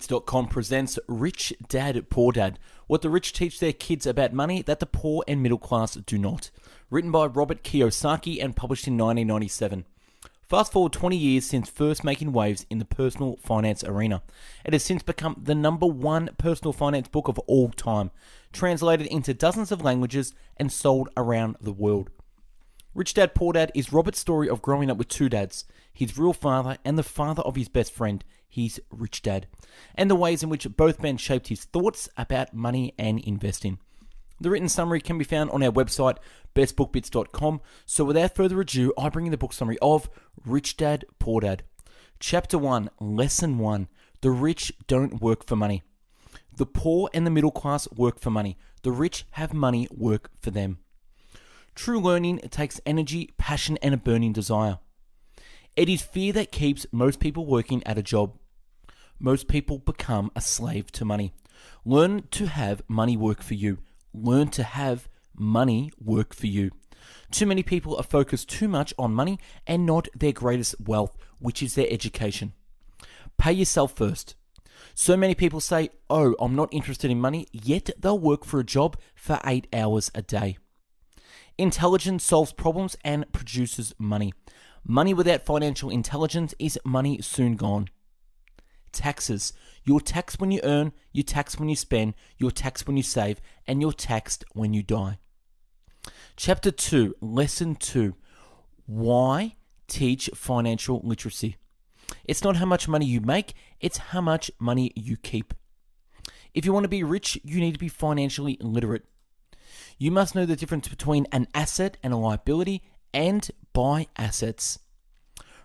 bookbits.com presents Rich Dad, Poor Dad, what the rich teach their kids about money that the poor and middle class do not. Written by Robert Kiyosaki and published in 1997. Fast forward 20 years since first making waves in the personal finance arena. It has since become the #1 personal finance book of all time, translated into dozens of languages and sold around the world. Rich Dad, Poor Dad is Robert's story of growing up with two dads, his real father and the father of his best friend, his rich dad, and the ways in which both men shaped his thoughts about money and investing. The written summary can be found on our website, bestbookbits.com. So without further ado, I bring you the book summary of Rich Dad, Poor Dad. Chapter 1, Lesson 1, The Rich Don't Work for Money. The poor and the middle class work for money. The rich have money work for them. True learning takes energy, passion, and a burning desire. It is fear that keeps most people working at a job. Most people become a slave to money. Learn to have money work for you. Learn to have money work for you. Too many people are focused too much on money and not their greatest wealth, which is their education. Pay yourself first. So many people say, "Oh, I'm not interested in money," yet they'll work for a job for 8 hours a day. Intelligence solves problems and produces money. Money without financial intelligence is money soon gone. Taxes. You're taxed when you earn, you're taxed when you spend, you're taxed when you save, and you're taxed when you die. Chapter 2, Lesson 2. Why teach financial literacy? It's not how much money you make, it's how much money you keep. If you want to be rich, you need to be financially literate. You must know the difference between an asset and a liability, and buy assets.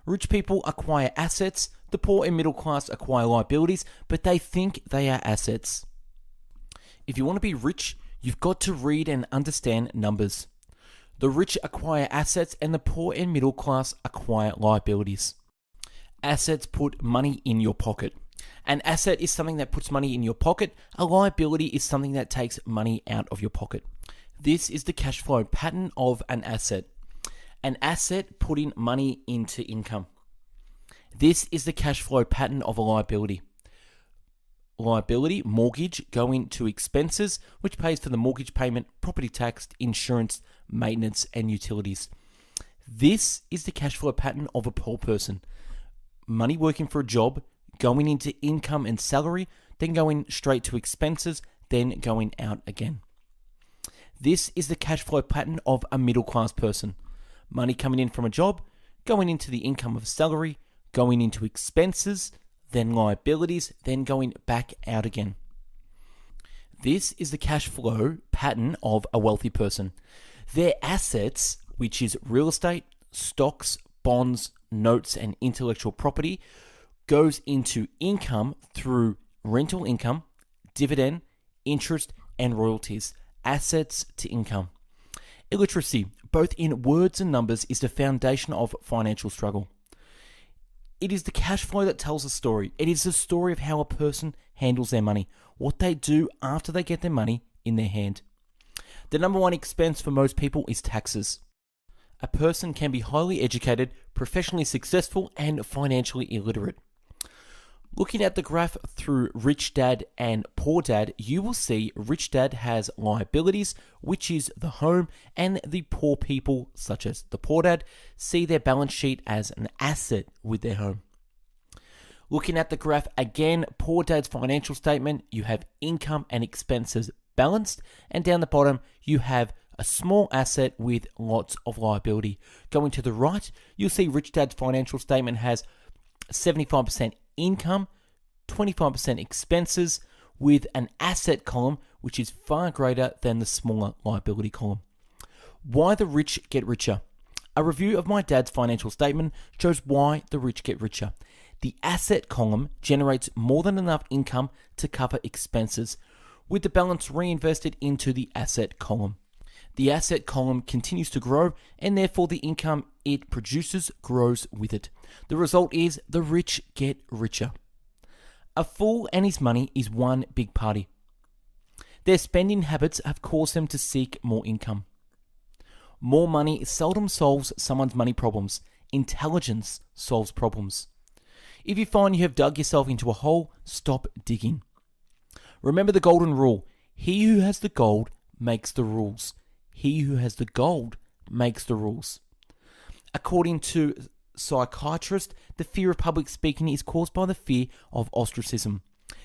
Rich people acquire assets, the poor and middle class acquire liabilities, but they think they are assets. If you want to be rich, you've got to read and understand numbers. The rich acquire assets and the poor and middle class acquire liabilities. Assets put money in your pocket. An asset is something that puts money in your pocket. A liability is something that takes money out of your pocket. This is the cash flow pattern of an asset. An asset putting money into income. This is the cash flow pattern of a liability. Liability, mortgage, going to expenses, which pays for the mortgage payment, property tax, insurance, maintenance, and utilities. This is the cash flow pattern of a poor person. Money working for a job, going into income and salary, then going straight to expenses, then going out again. This is the cash flow pattern of a middle class person. Money coming in from a job, going into the income of salary, going into expenses, then liabilities, then going back out again. This is the cash flow pattern of a wealthy person. Their assets, which is real estate, stocks, bonds, notes, and intellectual property, goes into income through rental income, dividend, interest, and royalties. Assets to income. Illiteracy, both in words and numbers, is the foundation of financial struggle. It is the cash flow that tells a story. It is the story of how a person handles their money, what they do after they get their money in their hand. The #1 expense for most people is taxes. A person can be highly educated, professionally successful, and financially illiterate. Looking at the graph through Rich Dad and Poor Dad, you will see Rich Dad has liabilities, which is the home, and the poor people, such as the Poor Dad, see their balance sheet as an asset with their home. Looking at the graph again, Poor Dad's financial statement, you have income and expenses balanced, and down the bottom, you have a small asset with lots of liability. Going to the right, you'll see Rich Dad's financial statement has 75% income, 25% expenses, with an asset column which is far greater than the smaller liability column. Why the rich get richer. A review of my dad's financial statement shows why the rich get richer. The asset column generates more than enough income to cover expenses, with the balance reinvested into the asset column. The asset column continues to grow, and therefore the income it produces grows with it. The result is the rich get richer. A fool and his money is one big party. Their spending habits have caused them to seek more income. More money seldom solves someone's money problems. Intelligence solves problems. If you find you have dug yourself into a hole, stop digging. Remember the golden rule. He who has the gold makes the rules. He who has the gold makes the rules. According to psychiatrists, the fear of public speaking is caused by the fear of ostracism,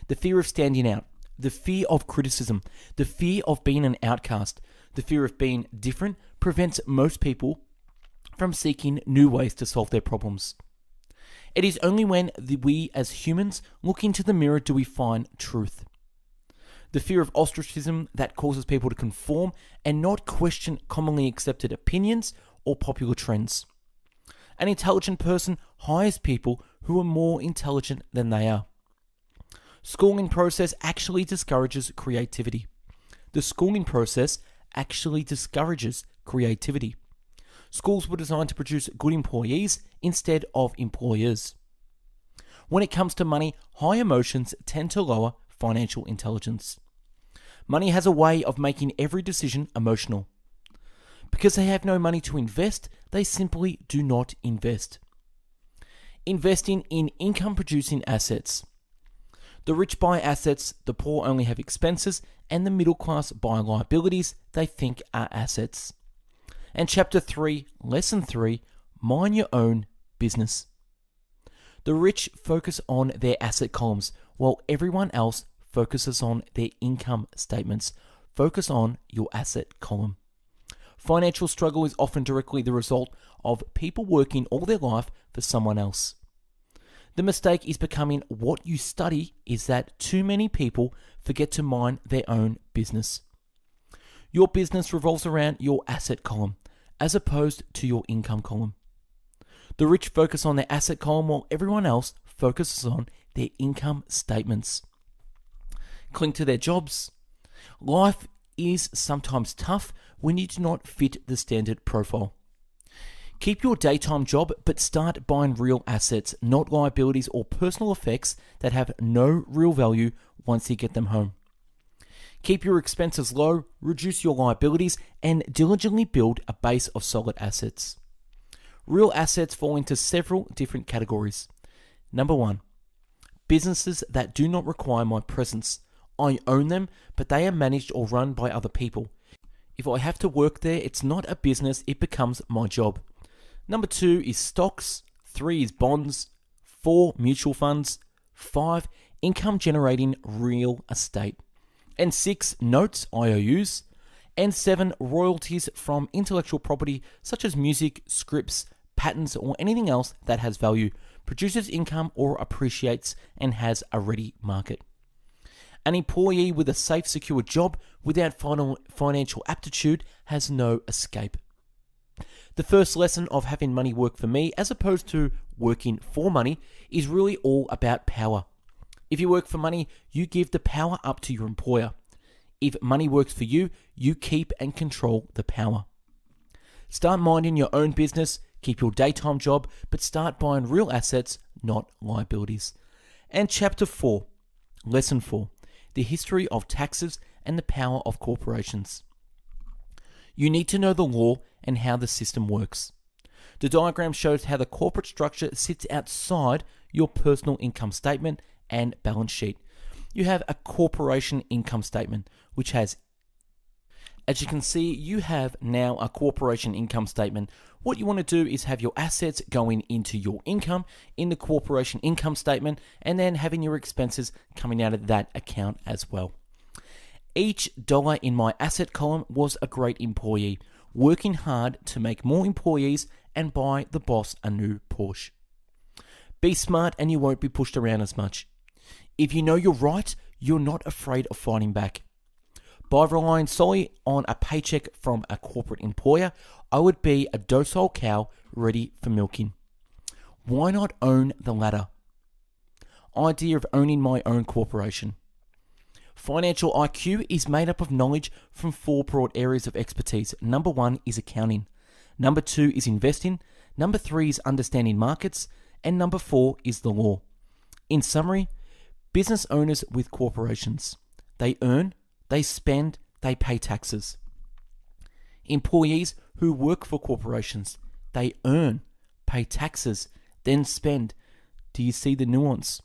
the fear of standing out, the fear of criticism, the fear of being an outcast, the fear of being different prevents most people from seeking new ways to solve their problems. It is only when we as humans look into the mirror do we find truth. The fear of ostracism that causes people to conform and not question commonly accepted opinions or popular trends. An intelligent person hires people who are more intelligent than they are. Schooling process actually discourages creativity. The schooling process actually discourages creativity. Schools were designed to produce good employees instead of employers. When it comes to money, high emotions tend to lower financial intelligence. Money has a way of making every decision emotional. Because they have no money to invest, they simply do not invest. Investing in income-producing assets. The rich buy assets, the poor only have expenses, and the middle class buy liabilities they think are assets. And Chapter 3, Lesson 3, Mind Your Own Business. The rich focus on their asset columns, while everyone else focuses on their income statements. Focus on your asset column. Financial struggle is often directly the result of people working all their life for someone else. The mistake is becoming what you study is that too many people forget to mind their own business. Your business revolves around your asset column as opposed to your income column. The rich focus on their asset column while everyone else focuses on their income statements. Cling to their jobs. Life is sometimes tough when you do not fit the standard profile. Keep your daytime job, but start buying real assets, not liabilities or personal effects that have no real value once you get them home. Keep your expenses low, reduce your liabilities, and diligently build a base of solid assets. Real assets fall into several different categories. Number 1, businesses that do not require my presence. I own them, but they are managed or run by other people. If I have to work there, it's not a business, it becomes my job. Number 2 is stocks, 3 is bonds, 4 mutual funds, 5 income generating real estate, and 6 notes, IOUs, and 7 royalties from intellectual property such as music, scripts, patents, or anything else that has value, produces income or appreciates and has a ready market. An employee with a safe, secure job without financial aptitude has no escape. The first lesson of having money work for me as opposed to working for money is really all about power. If you work for money, you give the power up to your employer. If money works for you, you keep and control the power. Start minding your own business, keep your daytime job, but start buying real assets, not liabilities. And Chapter 4, Lesson 4, the history of taxes and the power of corporations. You need to know the law and how the system works. The diagram shows how the corporate structure sits outside your personal income statement and balance sheet. You have a corporation income statement, which has, as you can see, you have now a corporation income statement. What you want to do is have your assets going into your income in the corporation income statement and then having your expenses coming out of that account as well. Each dollar in my asset column was a great employee, working hard to make more employees and buy the boss a new Porsche. Be smart and you won't be pushed around as much. If you know you're right, you're not afraid of fighting back. By relying solely on a paycheck from a corporate employer, I would be a docile cow ready for milking. Why not own the latter? Idea of owning my own corporation. Financial IQ is made up of knowledge from 4 broad areas of expertise. Number 1 is accounting. Number 2 is investing. Number 3 is understanding markets. And number 4 is the law. In summary, business owners with corporations. They earn, they spend, they pay taxes. Employees who work for corporations. They earn, pay taxes, then spend. Do you see the nuance?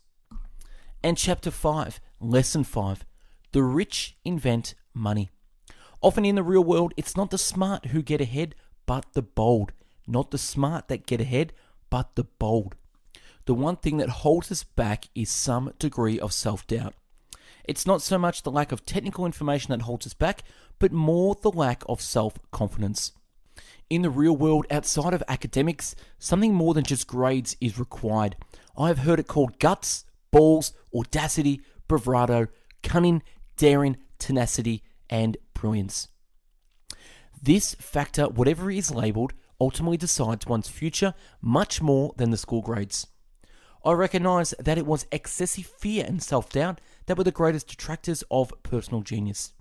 And chapter 5, lesson 5, the rich invent money. Often in the real world, it's not the smart who get ahead, but the bold. Not the smart that get ahead, but the bold. The one thing that holds us back is some degree of self-doubt. It's not so much the lack of technical information that holds us back, but more the lack of self-confidence. In the real world, outside of academics, something more than just grades is required. I have heard it called guts, balls, audacity, bravado, cunning, daring, tenacity, and brilliance. This factor, whatever it is labelled, ultimately decides one's future much more than the school grades. I recognise that it was excessive fear and self-doubt that were the greatest detractors of personal genius.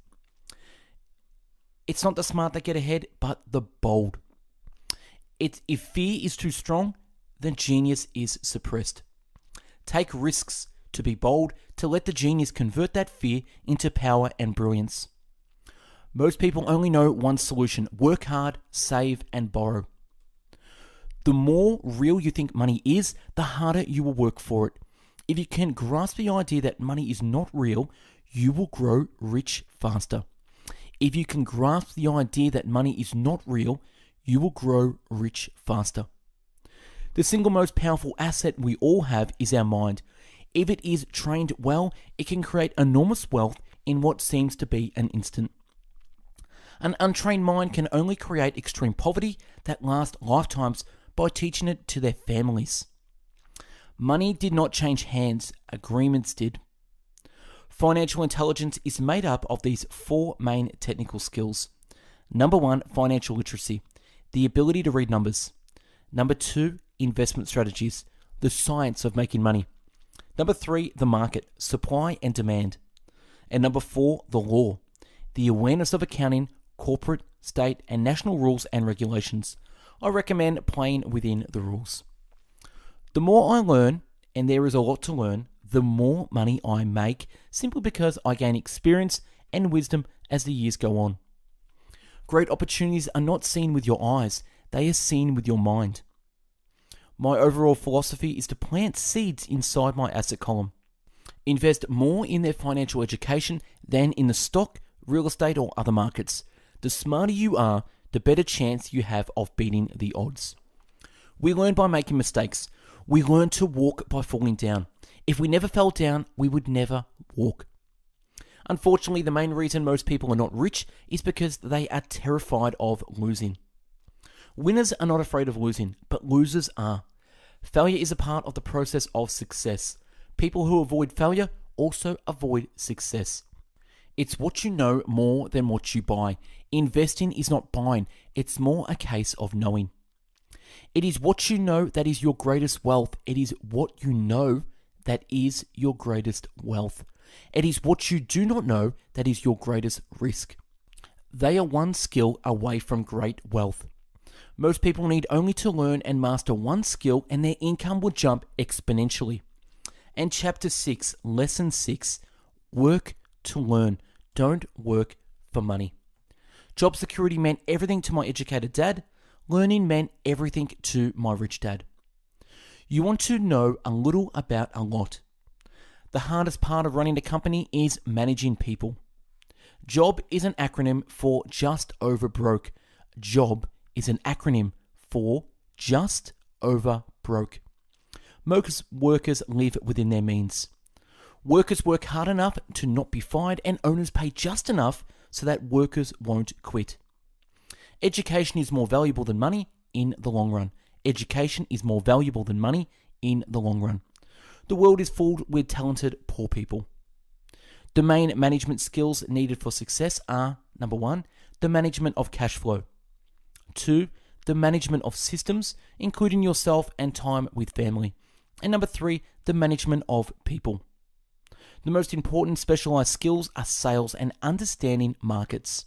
It's not the smart that get ahead, but the bold. If fear is too strong, then genius is suppressed. Take risks to be bold, to let the genius convert that fear into power and brilliance. Most people only know one solution: work hard, save, and borrow. The more real you think money is, the harder you will work for it. If you can grasp the idea that money is not real, you will grow rich faster. If you can grasp the idea that money is not real, you will grow rich faster. The single most powerful asset we all have is our mind. If it is trained well, it can create enormous wealth in what seems to be an instant. An untrained mind can only create extreme poverty that lasts lifetimes by teaching it to their families. Money did not change hands, agreements did. Financial intelligence is made up of these 4 main technical skills. Number 1, financial literacy, the ability to read numbers. Number 2, investment strategies, the science of making money. Number 3, the market, supply and demand. And number 4, the law, the awareness of accounting, corporate, state, and national rules and regulations. I recommend playing within the rules. The more I learn, and there is a lot to learn, the more money I make, simply because I gain experience and wisdom as the years go on. Great opportunities are not seen with your eyes, they are seen with your mind. My overall philosophy is to plant seeds inside my asset column. Invest more in their financial education than in the stock, real estate, or other markets. The smarter you are, the better chance you have of beating the odds. We learn by making mistakes. We learn to walk by falling down. If we never fell down, we would never walk. Unfortunately, the main reason most people are not rich is because they are terrified of losing. Winners are not afraid of losing, but losers are. Failure is a part of the process of success. People who avoid failure also avoid success. It's what you know more than what you buy. Investing is not buying, it's more a case of knowing. It is what you know that is your greatest wealth. It is what you know that is your greatest wealth. It is what you do not know that is your greatest risk. They are one skill away from great wealth. Most people need only to learn and master one skill and their income will jump exponentially. And chapter 6, lesson 6, work to learn. Don't work for money. Job security meant everything to my educated dad. Learning meant everything to my rich dad. You want to know a little about a lot. The hardest part of running a company is managing people. JOB is an acronym for just over broke. JOB is an acronym for just over broke. Most workers live within their means. Workers work hard enough to not be fired, and owners pay just enough so that workers won't quit. Education is more valuable than money in the long run. Education is more valuable than money in the long run. The world is filled with talented poor people. The main management skills needed for success are: number 1, the management of cash flow. 2, the management of systems, including yourself and time with family. And number 3, the management of people. The most important specialized skills are sales and understanding markets.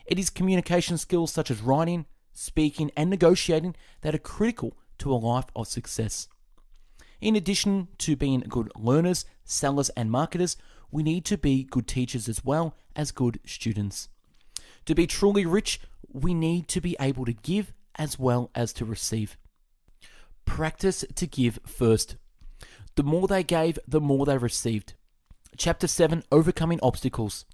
It is communication skills such as writing, speaking, and negotiating that are critical to a life of success. In addition to being good learners, sellers, and marketers, we need to be good teachers as well as good students. To be truly rich, we need to be able to give as well as to receive. Practice to give first. The more they gave, the more they received. Chapter 7, Overcoming Obstacles.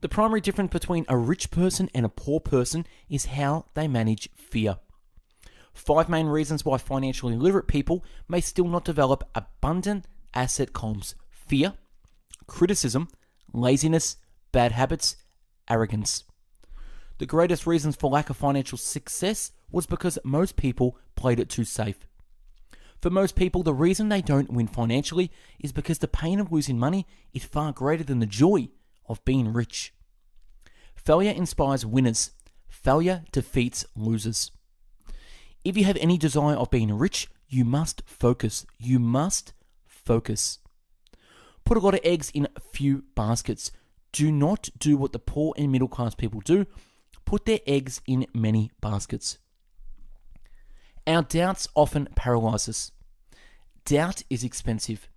The primary difference between a rich person and a poor person is how they manage fear. 5 main reasons why financially literate people may still not develop abundant asset columns: fear, criticism, laziness, bad habits, arrogance. The greatest reasons for lack of financial success was because most people played it too safe. For most people, the reason they don't win financially is because the pain of losing money is far greater than the joy of being rich. Failure inspires winners. Failure defeats losers. If you have any desire of being rich, you must focus. You must focus. Put a lot of eggs in a few baskets. Do not do what the poor and middle class people do. Put their eggs in many baskets. Our doubts often paralyze us. Doubt is expensive.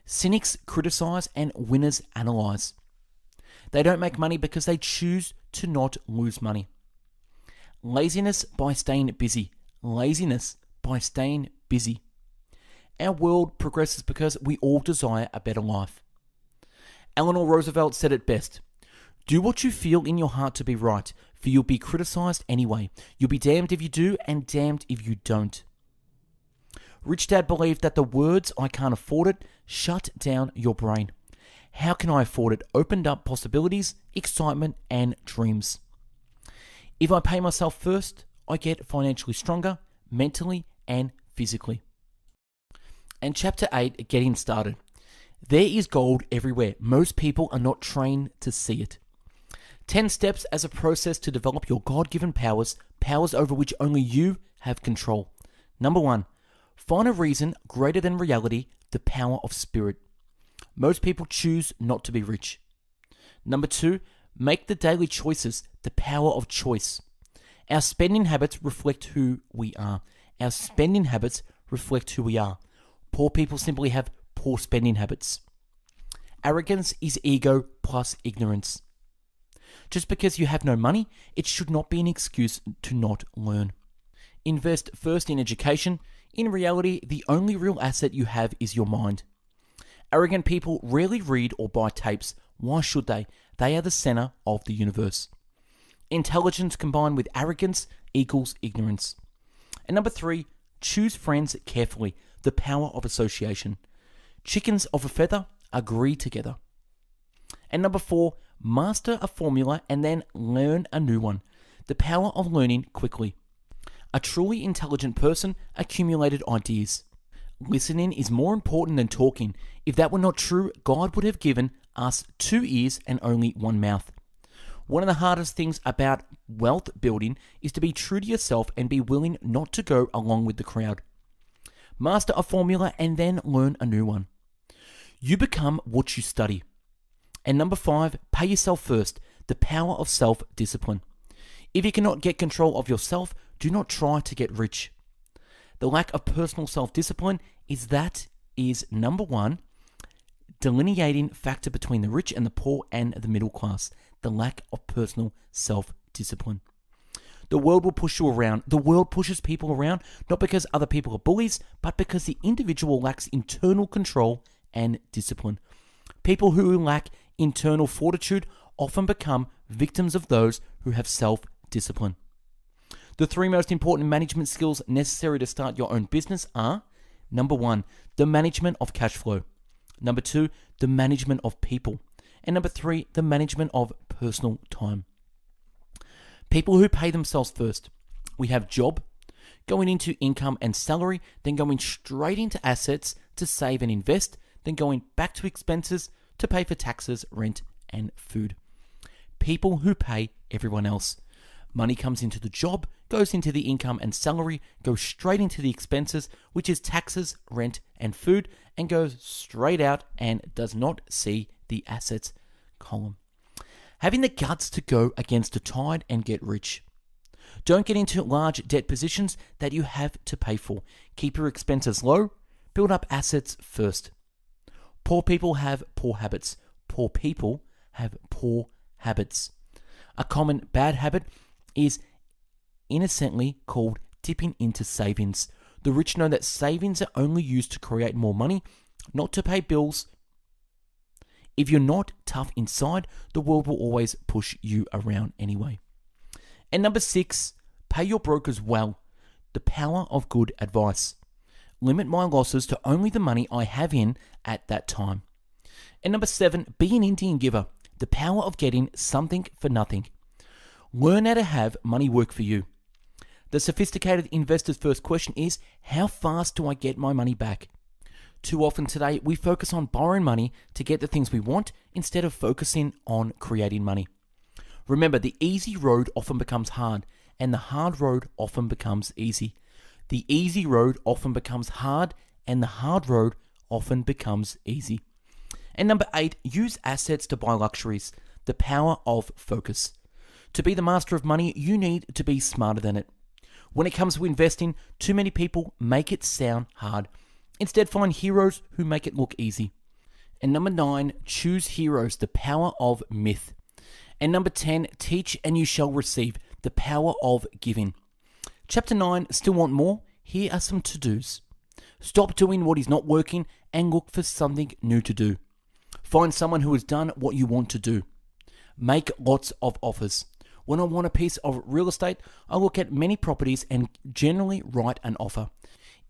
Cynics criticize and winners analyze. They don't make money because they choose to not lose money. Laziness by staying busy. Laziness by staying busy. Our world progresses because we all desire a better life. Eleanor Roosevelt said it best: "Do what you feel in your heart to be right, for you'll be criticized anyway. You'll be damned if you do and damned if you don't." Rich Dad believed that the words "I can't afford it" shut down your brain. "How can I afford it?" opened up possibilities, excitement, and dreams. If I pay myself first, I get financially stronger, mentally and physically. And Chapter 8, Getting Started. There is gold everywhere. Most people are not trained to see it. 10 steps as a process to develop your God-given powers, powers over which only you have control. Number 1, find a reason greater than reality, the power of spirit. Most people choose not to be rich. Number 2, make the daily choices, the power of choice. Our spending habits reflect who we are. Our spending habits reflect who we are. Poor people simply have poor spending habits. Arrogance is ego plus ignorance. Just because you have no money, it should not be an excuse to not learn. Invest first in education. In reality, the only real asset you have is your mind. Arrogant people rarely read or buy tapes. Why should they? They are the center of the universe. Intelligence combined with arrogance equals ignorance. And number 3, choose friends carefully. The power of association. Chickens of a feather agree together. And number 4, master a formula and then learn a new one. The power of learning quickly. A truly intelligent person accumulated ideas. Listening is more important than talking. If that were not true, God would have given us 2 ears and only 1 mouth. One of the hardest things about wealth building is to be true to yourself and be willing not to go along with the crowd. Master a formula and then learn a new one. You become what you study. And number 5, pay yourself first. The power of self-discipline. If you cannot get control of yourself, do not try to get rich. The lack of personal self-discipline is number 1, delineating factor between the rich and the poor and the middle class. The lack of personal self-discipline. The world will push you around. The world pushes people around not because other people are bullies, but because the individual lacks internal control and discipline. People who lack internal fortitude often become victims of those who have self-discipline. The 3 most important management skills necessary to start your own business are: number 1, the management of cash flow. Number 2, the management of people. And number 3, the management of personal time. People who pay themselves first. We have job, going into income and salary, then going straight into assets to save and invest, then going back to expenses to pay for taxes, rent, and food. People who pay everyone else. Money comes into the job, goes into the income and salary, goes straight into the expenses, which is taxes, rent, and food, and goes straight out and does not see the assets column. Having the guts to go against the tide and get rich. Don't get into large debt positions that you have to pay for. Keep your expenses low. Build up assets first. Poor people have poor habits. Poor people have poor habits. A common bad habit is innocently called dipping into savings. The rich know that savings are only used to create more money, not to pay bills. If you're not tough inside, the world will always push you around anyway. And number 6, pay your brokers well. The power of good advice. Limit my losses to only the money I have in at that time. And number 7, be an Indian giver. The power of getting something for nothing. Learn how to have money work for you. The sophisticated investor's first question is, how fast do I get my money back? Too often today, we focus on borrowing money to get the things we want instead of focusing on creating money. Remember, the easy road often becomes hard, and the hard road often becomes easy. The easy road often becomes hard, and the hard road often becomes easy. And number 8, use assets to buy luxuries. The power of focus. To be the master of money, you need to be smarter than it. When it comes to investing, too many people make it sound hard. Instead, find heroes who make it look easy. And number 9, choose heroes. The power of myth. And number 10, teach and you shall receive. The power of giving. Chapter 9, still want more? Here are some to-dos. Stop doing what is not working and look for something new to do. Find someone who has done what you want to do. Make lots of offers. When I want a piece of real estate, I look at many properties and generally write an offer.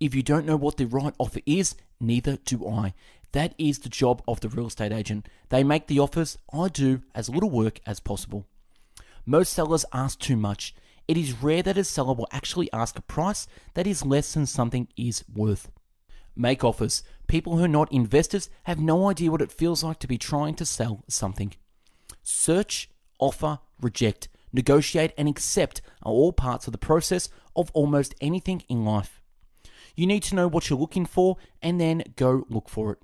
If you don't know what the right offer is, neither do I. That is the job of the real estate agent. They make the offers. I do as little work as possible. Most sellers ask too much. It is rare that a seller will actually ask a price that is less than something is worth. Make offers. People who are not investors have no idea what it feels like to be trying to sell something. Search, offer, reject, negotiate, and accept are all parts of the process of almost anything in life. You need to know what you're looking for and then go look for it.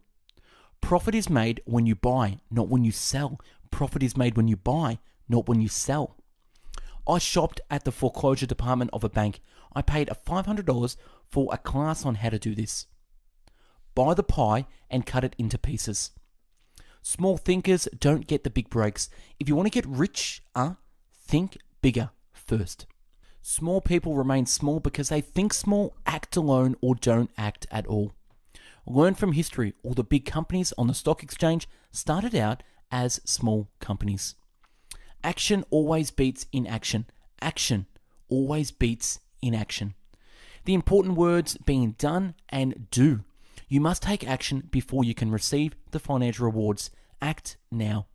Profit is made when you buy, not when you sell. Profit is made when you buy, not when you sell. I shopped at the foreclosure department of a bank. I paid $500 for a class on how to do this. Buy the pie and cut it into pieces. Small thinkers don't get the big breaks. If you want to get rich, think bigger first. Small people remain small because they think small, act alone, or don't act at all. Learn from history. All the big companies on the stock exchange started out as small companies. Action always beats inaction. Action always beats inaction. The important words being done and do. You must take action before you can receive the financial rewards. Act now.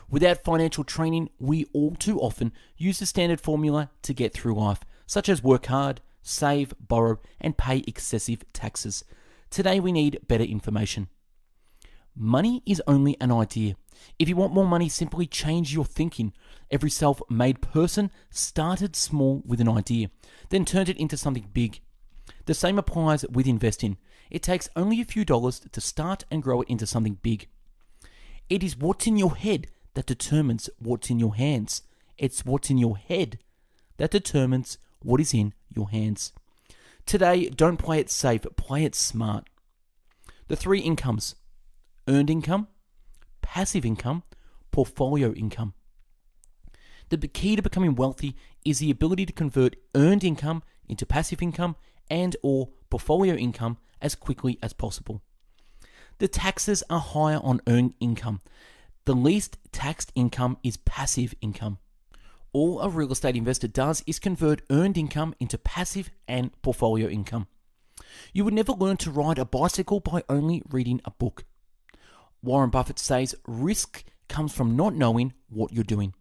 Without financial training, we all too often use the standard formula to get through life, such as work hard, save, borrow, and pay excessive taxes. Today we need better information. Money is only an idea. If you want more money, simply change your thinking. Every self-made person started small with an idea, then turned it into something big. The same applies with investing. It takes only a few dollars to start and grow it into something big. It is what's in your head that determines what's in your hands. It's what's in your head that determines what is in your hands. Today, don't play it safe, play it smart. The 3 incomes: earned income, passive income, portfolio income. The key to becoming wealthy is the ability to convert earned income into passive income and or portfolio income as quickly as possible. The taxes are higher on earned income. The least taxed income is passive income. All a real estate investor does is convert earned income into passive and portfolio income. You would never learn to ride a bicycle by only reading a book. Warren Buffett says risk comes from not knowing what you're doing.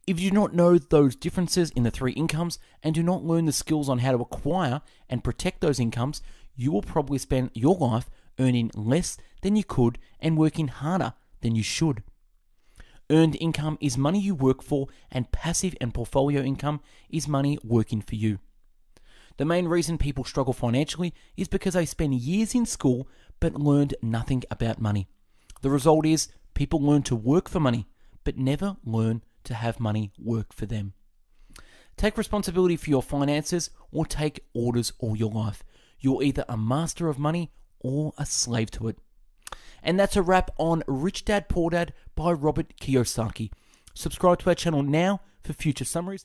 If you do not know those differences in the 3 incomes and do not learn the skills on how to acquire and protect those incomes, you will probably spend your life earning less than you could and working harder than you should. Earned income is money you work for, and passive and portfolio income is money working for you. The main reason people struggle financially is because they spend years in school but learned nothing about money. The result is people learn to work for money but never learn to have money work for them. Take responsibility for your finances or take orders all your life. You're either a master of money or a slave to it. And that's a wrap on Rich Dad Poor Dad by Robert Kiyosaki. Subscribe to our channel now for future summaries.